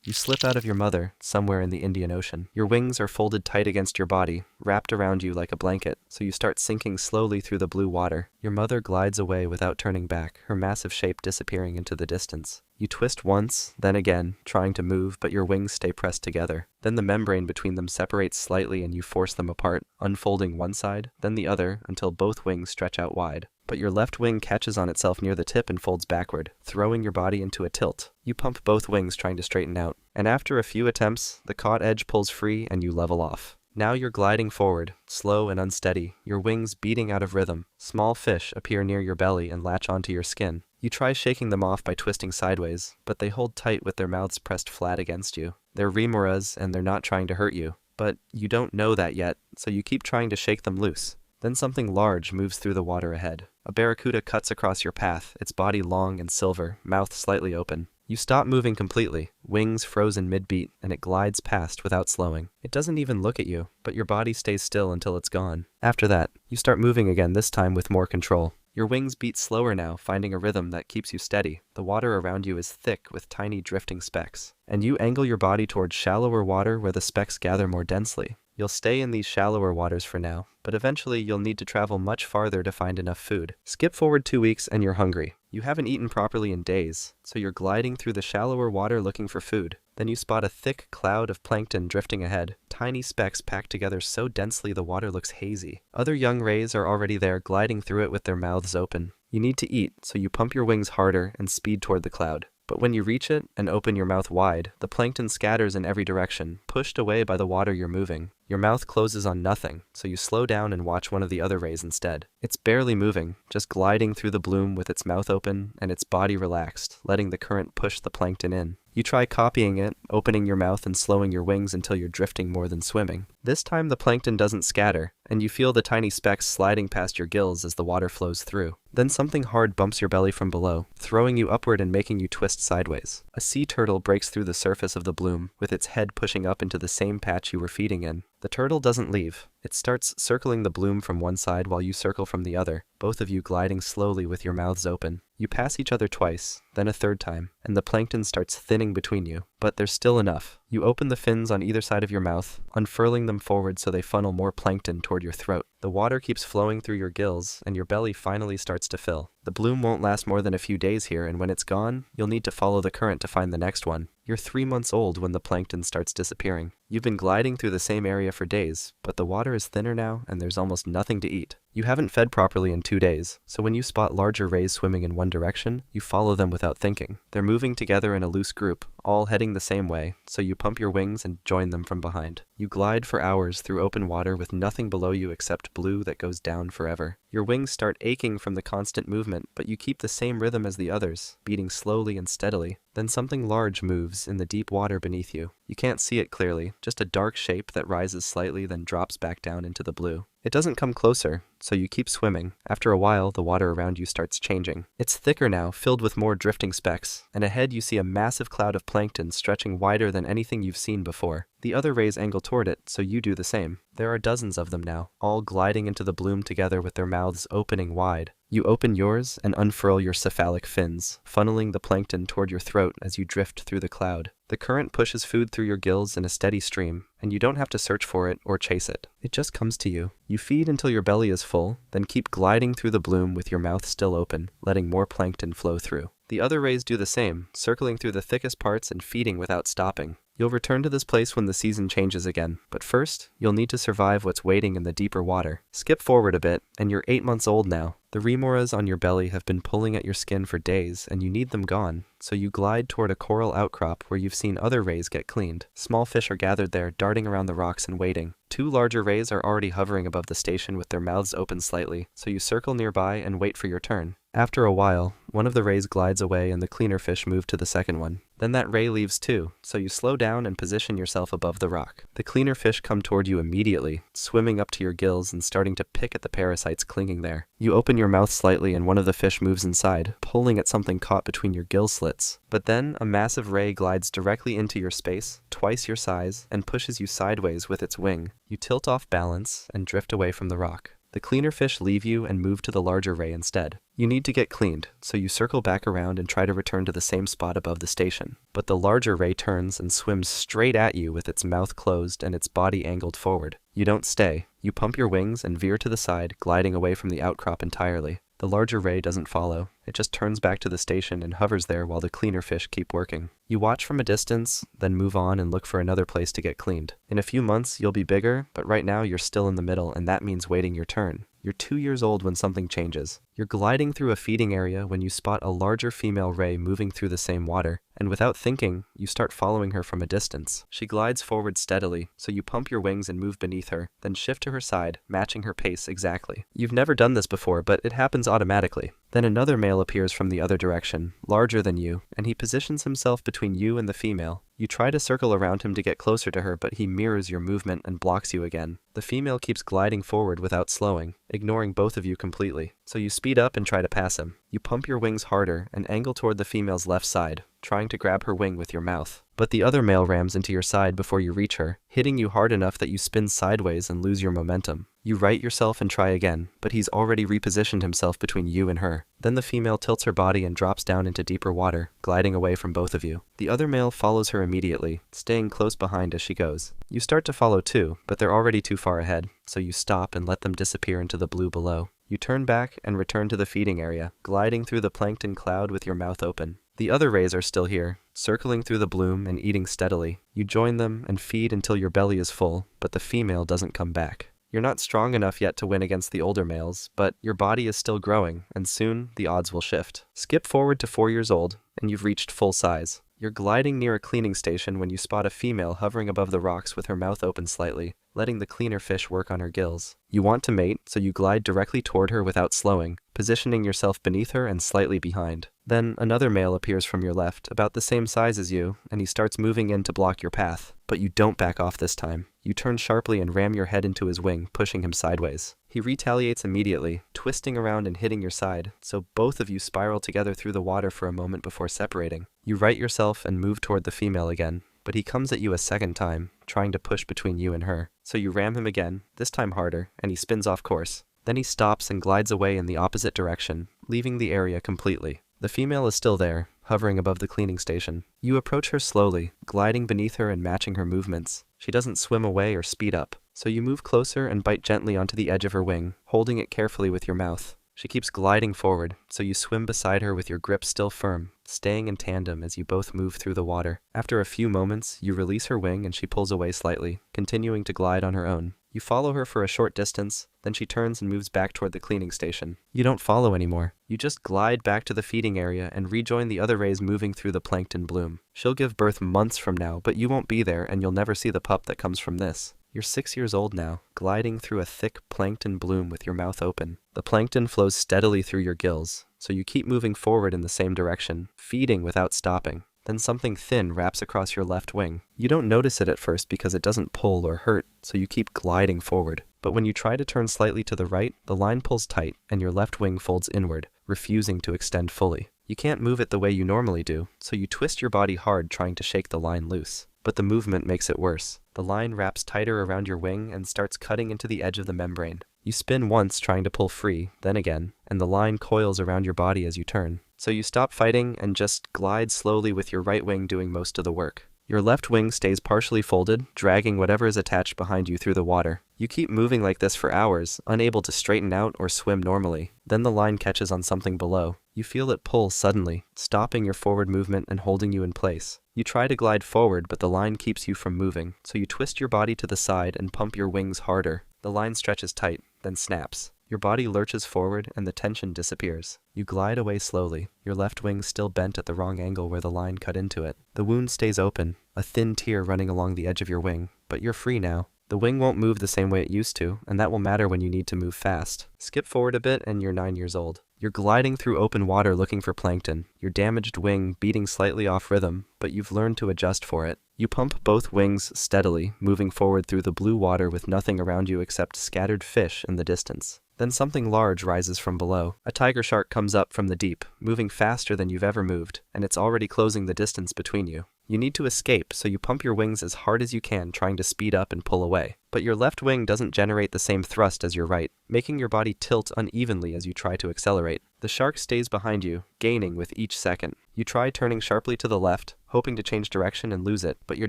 You slip out of your mother, somewhere in the Indian Ocean. Your wings are folded tight against your body, wrapped around you like a blanket, so you start sinking slowly through the blue water. Your mother glides away without turning back, her massive shape disappearing into the distance. You twist once, then again, trying to move, but your wings stay pressed together. Then the membrane between them separates slightly and you force them apart, unfolding one side, then the other, until both wings stretch out wide. But your left wing catches on itself near the tip and folds backward, throwing your body into a tilt. You pump both wings trying to straighten out, and after a few attempts, the caught edge pulls free and you level off. Now you're gliding forward, slow and unsteady, your wings beating out of rhythm. Small fish appear near your belly and latch onto your skin. You try shaking them off by twisting sideways, but they hold tight with their mouths pressed flat against you. They're remoras and they're not trying to hurt you, but you don't know that yet, so you keep trying to shake them loose. Then something large moves through the water ahead. A barracuda cuts across your path, its body long and silver, mouth slightly open. You stop moving completely, wings frozen mid-beat, and it glides past without slowing. It doesn't even look at you, but your body stays still until it's gone. After that, you start moving again, this time with more control. Your wings beat slower now, finding a rhythm that keeps you steady. The water around you is thick with tiny drifting specks, and you angle your body towards shallower water where the specks gather more densely. You'll stay in these shallower waters for now, but eventually you'll need to travel much farther to find enough food. Skip forward 2 weeks and you're hungry. You haven't eaten properly in days, so you're gliding through the shallower water looking for food. Then you spot a thick cloud of plankton drifting ahead, tiny specks packed together so densely the water looks hazy. Other young rays are already there, gliding through it with their mouths open. You need to eat, so you pump your wings harder and speed toward the cloud. But when you reach it and open your mouth wide, the plankton scatters in every direction, pushed away by the water you're moving. Your mouth closes on nothing, so you slow down and watch one of the other rays instead. It's barely moving, just gliding through the bloom with its mouth open and its body relaxed, letting the current push the plankton in. You try copying it, opening your mouth and slowing your wings until you're drifting more than swimming. This time the plankton doesn't scatter, and you feel the tiny specks sliding past your gills as the water flows through. Then something hard bumps your belly from below, throwing you upward and making you twist sideways. A sea turtle breaks through the surface of the bloom, with its head pushing up into the same patch you were feeding in. The turtle doesn't leave. It starts circling the bloom from one side while you circle from the other, both of you gliding slowly with your mouths open. You pass each other twice, then a third time, and the plankton starts thinning between you, but there's still enough. You open the fins on either side of your mouth, unfurling them forward so they funnel more plankton toward your throat. The water keeps flowing through your gills, and your belly finally starts to fill. The bloom won't last more than a few days here, and when it's gone, you'll need to follow the current to find the next one. You're 3 months old when the plankton starts disappearing. You've been gliding through the same area for days, but the water is thinner now and there's almost nothing to eat. You haven't fed properly in 2 days, so when you spot larger rays swimming in one direction, you follow them without thinking. They're moving together in a loose group, all heading the same way, so you pump your wings and join them from behind. You glide for hours through open water with nothing below you except blue that goes down forever. Your wings start aching from the constant movement, but you keep the same rhythm as the others, beating slowly and steadily. Then something large moves in the deep water beneath you. You can't see it clearly, just a dark shape that rises slightly then drops back down into the blue. It doesn't come closer, so you keep swimming. After a while, the water around you starts changing. It's thicker now, filled with more drifting specks, and ahead you see a massive cloud of plankton stretching wider than anything you've seen before. The other rays angle toward it, so you do the same. There are dozens of them now, all gliding into the bloom together with their mouths opening wide. You open yours and unfurl your cephalic fins, funneling the plankton toward your throat as you drift through the cloud. The current pushes food through your gills in a steady stream, and you don't have to search for it or chase it. It just comes to you. You feed until your belly is full, then keep gliding through the bloom with your mouth still open, letting more plankton flow through. The other rays do the same, circling through the thickest parts and feeding without stopping. You'll return to this place when the season changes again, but first, you'll need to survive what's waiting in the deeper water. Skip forward a bit, and you're 8 months old now. The remoras on your belly have been pulling at your skin for days, and you need them gone, so you glide toward a coral outcrop where you've seen other rays get cleaned. Small fish are gathered there, darting around the rocks and waiting. 2 larger rays are already hovering above the station with their mouths open slightly, so you circle nearby and wait for your turn. After a while, one of the rays glides away and the cleaner fish move to the second one. Then that ray leaves too, so you slow down and position yourself above the rock. The cleaner fish come toward you immediately, swimming up to your gills and starting to pick at the parasites clinging there. You open your mouth slightly and one of the fish moves inside, pulling at something caught between your gill slits. But then a massive ray glides directly into your space, twice your size, and pushes you sideways with its wing. You tilt off balance and drift away from the rock. The cleaner fish leave you and move to the larger ray instead. You need to get cleaned, so you circle back around and try to return to the same spot above the station. But the larger ray turns and swims straight at you with its mouth closed and its body angled forward. You don't stay. You pump your wings and veer to the side, gliding away from the outcrop entirely. The larger ray doesn't follow. It just turns back to the station and hovers there while the cleaner fish keep working. You watch from a distance, then move on and look for another place to get cleaned. In a few months, you'll be bigger, but right now you're still in the middle, and that means waiting your turn. You're 2 years old when something changes. You're gliding through a feeding area when you spot a larger female ray moving through the same water, and without thinking, you start following her from a distance. She glides forward steadily, so you pump your wings and move beneath her, then shift to her side, matching her pace exactly. You've never done this before, but it happens automatically. Then another male appears from the other direction, larger than you, and he positions himself between you and the female. You try to circle around him to get closer to her, but he mirrors your movement and blocks you again. The female keeps gliding forward without slowing, ignoring both of you completely. So you speed up and try to pass him. You pump your wings harder and angle toward the female's left side, trying to grab her wing with your mouth. But the other male rams into your side before you reach her, hitting you hard enough that you spin sideways and lose your momentum. You right yourself and try again, but he's already repositioned himself between you and her. Then the female tilts her body and drops down into deeper water, gliding away from both of you. The other male follows her immediately, staying close behind as she goes. You start to follow too, but they're already too far ahead, so you stop and let them disappear into the blue below. You turn back and return to the feeding area, gliding through the plankton cloud with your mouth open. The other rays are still here, circling through the bloom and eating steadily. You join them and feed until your belly is full, but the female doesn't come back. You're not strong enough yet to win against the older males, but your body is still growing, and soon the odds will shift. Skip forward to 4 years old, and you've reached full size. You're gliding near a cleaning station when you spot a female hovering above the rocks with her mouth open slightly, letting the cleaner fish work on her gills. You want to mate, so you glide directly toward her without slowing, positioning yourself beneath her and slightly behind. Then another male appears from your left, about the same size as you, and he starts moving in to block your path. But you don't back off this time. You turn sharply and ram your head into his wing, pushing him sideways. He retaliates immediately, twisting around and hitting your side, so both of you spiral together through the water for a moment before separating. You right yourself and move toward the female again, but he comes at you a second time, trying to push between you and her. So you ram him again, this time harder, and he spins off course. Then he stops and glides away in the opposite direction, leaving the area completely. The female is still there, hovering above the cleaning station. You approach her slowly, gliding beneath her and matching her movements. She doesn't swim away or speed up, so you move closer and bite gently onto the edge of her wing, holding it carefully with your mouth. She keeps gliding forward, so you swim beside her with your grip still firm, staying in tandem as you both move through the water. After a few moments, you release her wing and she pulls away slightly, continuing to glide on her own. You follow her for a short distance, then she turns and moves back toward the cleaning station. You don't follow anymore. You just glide back to the feeding area and rejoin the other rays moving through the plankton bloom. She'll give birth months from now, but you won't be there and you'll never see the pup that comes from this. You're 6 years old now, gliding through a thick plankton bloom with your mouth open. The plankton flows steadily through your gills, so you keep moving forward in the same direction, feeding without stopping. Then something thin wraps across your left wing. You don't notice it at first because it doesn't pull or hurt, so you keep gliding forward. But when you try to turn slightly to the right, the line pulls tight and your left wing folds inward, refusing to extend fully. You can't move it the way you normally do, so you twist your body hard trying to shake the line loose. But the movement makes it worse. The line wraps tighter around your wing and starts cutting into the edge of the membrane. You spin once trying to pull free, then again, and the line coils around your body as you turn. So you stop fighting and just glide slowly with your right wing doing most of the work. Your left wing stays partially folded, dragging whatever is attached behind you through the water. You keep moving like this for hours, unable to straighten out or swim normally. Then the line catches on something below. You feel it pull suddenly, stopping your forward movement and holding you in place. You try to glide forward, but the line keeps you from moving, so you twist your body to the side and pump your wings harder. The line stretches tight, then snaps. Your body lurches forward and the tension disappears. You glide away slowly, your left wing still bent at the wrong angle where the line cut into it. The wound stays open, a thin tear running along the edge of your wing, but you're free now. The wing won't move the same way it used to, and that will matter when you need to move fast. Skip forward a bit and you're 9 years old. You're gliding through open water looking for plankton, your damaged wing beating slightly off rhythm, but you've learned to adjust for it. You pump both wings steadily, moving forward through the blue water with nothing around you except scattered fish in the distance. Then something large rises from below. A tiger shark comes up from the deep, moving faster than you've ever moved, and it's already closing the distance between you. You need to escape, so you pump your wings as hard as you can, trying to speed up and pull away. But your left wing doesn't generate the same thrust as your right, making your body tilt unevenly as you try to accelerate. The shark stays behind you, gaining with each second. You try turning sharply to the left, hoping to change direction and lose it, but your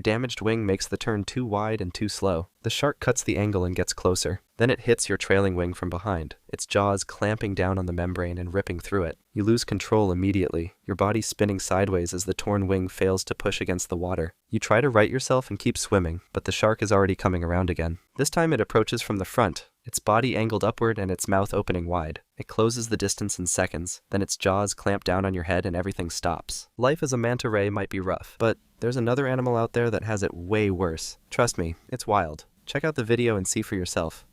damaged wing makes the turn too wide and too slow. The shark cuts the angle and gets closer. Then it hits your trailing wing from behind, its jaws clamping down on the membrane and ripping through it. You lose control immediately, your body spinning sideways as the torn wing fails to push against the water. You try to right yourself and keep swimming, but the shark is already coming around again. This time it approaches from the front, its body angled upward and its mouth opening wide. It closes the distance in seconds, then its jaws clamp down on your head and everything stops. Life as a manta ray might be rough, but there's another animal out there that has it way worse. Trust me, it's wild. Check out the video and see for yourself.